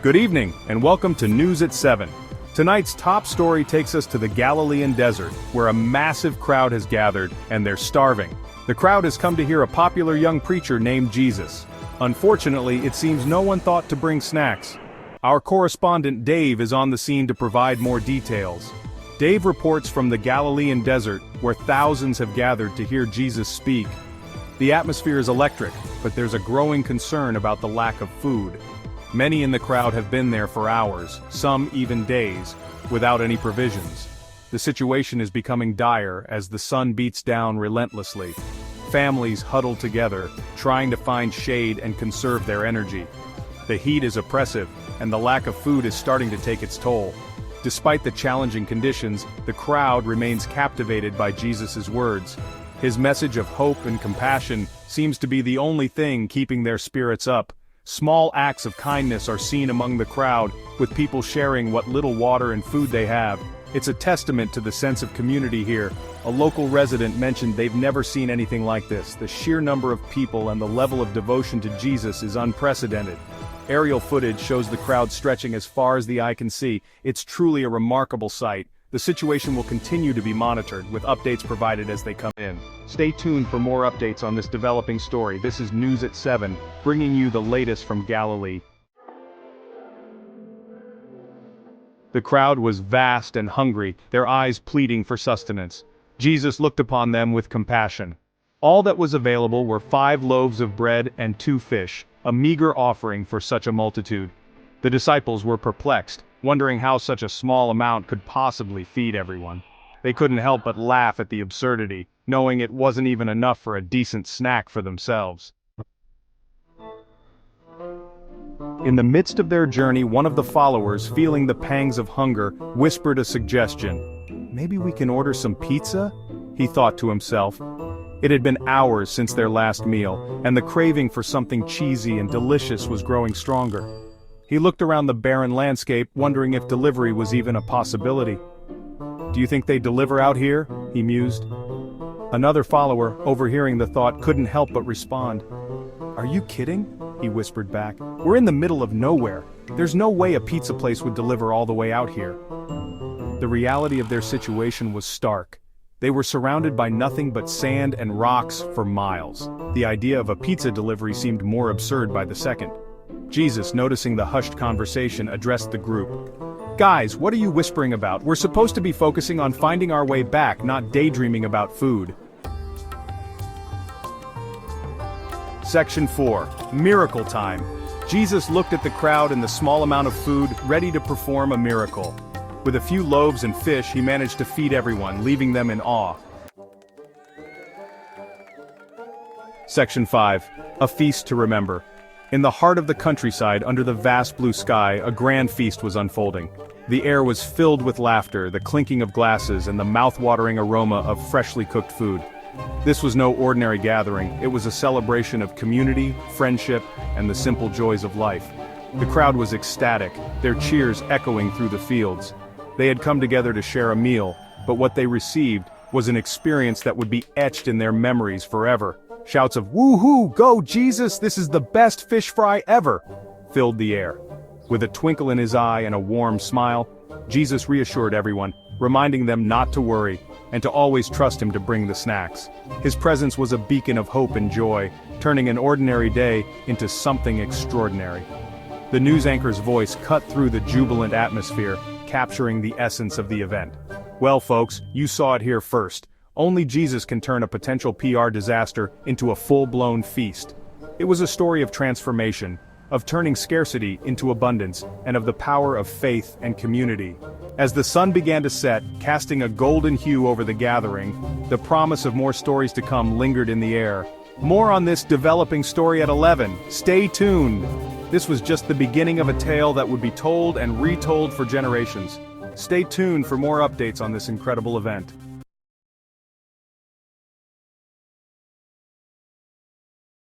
Good evening, and welcome to News at 7. Tonight's top story takes us to the Galilean desert, where a massive crowd has gathered, and they're starving. The crowd has come to hear a popular young preacher named Jesus. Unfortunately, it seems no one thought to bring snacks. Our correspondent Dave is on the scene to provide more details. Dave reports from the Galilean desert, where thousands have gathered to hear Jesus speak. The atmosphere is electric, but there's a growing concern about the lack of food. Many in the crowd have been there for hours, some even days, without any provisions. The situation is becoming dire as the sun beats down relentlessly. Families huddle together, trying to find shade and conserve their energy. The heat is oppressive, and the lack of food is starting to take its toll. Despite the challenging conditions, the crowd remains captivated by Jesus' words. His message of hope and compassion seems to be the only thing keeping their spirits up. Small acts of kindness are seen among the crowd, with people sharing what little water and food they have. It's a testament to the sense of community here. A local resident mentioned they've never seen anything like this. The sheer number of people and the level of devotion to Jesus is unprecedented. Aerial footage shows the crowd stretching as far as the eye can see. It's truly a remarkable sight. The situation will continue to be monitored, with updates provided as they come in. Stay tuned for more updates on this developing story. This is News at 7, bringing you the latest from Galilee. The crowd was vast and hungry, their eyes pleading for sustenance. Jesus looked upon them with compassion. All that was available were 5 loaves of bread and 2 fish, a meager offering for such a multitude. The disciples were perplexed, wondering how such a small amount could possibly feed everyone. They couldn't help but laugh at the absurdity, knowing it wasn't even enough for a decent snack for themselves. In the midst of their journey, one of the followers, feeling the pangs of hunger, whispered a suggestion. "Maybe we can order some pizza?" he thought to himself. It had been hours since their last meal, and the craving for something cheesy and delicious was growing stronger. He looked around the barren landscape, wondering if delivery was even a possibility. "Do you think they deliver out here?" he mused. Another follower, overhearing the thought, couldn't help but respond. "Are you kidding?" he whispered back. "We're in the middle of nowhere. There's no way a pizza place would deliver all the way out here." The reality of their situation was stark. They were surrounded by nothing but sand and rocks for miles. The idea of a pizza delivery seemed more absurd by the second. Jesus, noticing the hushed conversation, addressed the group. "Guys, what are you whispering about? We're supposed to be focusing on finding our way back, not daydreaming about food." Section 4. Miracle Time. Jesus looked at the crowd and the small amount of food, ready to perform a miracle. With a few loaves and fish, he managed to feed everyone, leaving them in awe. Section 5. A Feast to Remember. In the heart of the countryside, under the vast blue sky, a grand feast was unfolding. The air was filled with laughter, the clinking of glasses, and the mouth-watering aroma of freshly cooked food. This was no ordinary gathering. It was a celebration of community, friendship, and the simple joys of life. The crowd was ecstatic, their cheers echoing through the fields. They had come together to share a meal, but what they received was an experience that would be etched in their memories forever. Shouts of "Woo-hoo! Go Jesus! This is the best fish fry ever!" filled the air. With a twinkle in his eye and a warm smile, Jesus reassured everyone, reminding them not to worry, and to always trust him to bring the snacks. His presence was a beacon of hope and joy, turning an ordinary day into something extraordinary. The news anchor's voice cut through the jubilant atmosphere, capturing the essence of the event. "Well, folks, you saw it here first. Only Jesus can turn a potential PR disaster into a full-blown feast." It was a story of transformation, of turning scarcity into abundance, and of the power of faith and community. As the sun began to set, casting a golden hue over the gathering, the promise of more stories to come lingered in the air. More on this developing story at 11. Stay tuned! This was just the beginning of a tale that would be told and retold for generations. Stay tuned for more updates on this incredible event.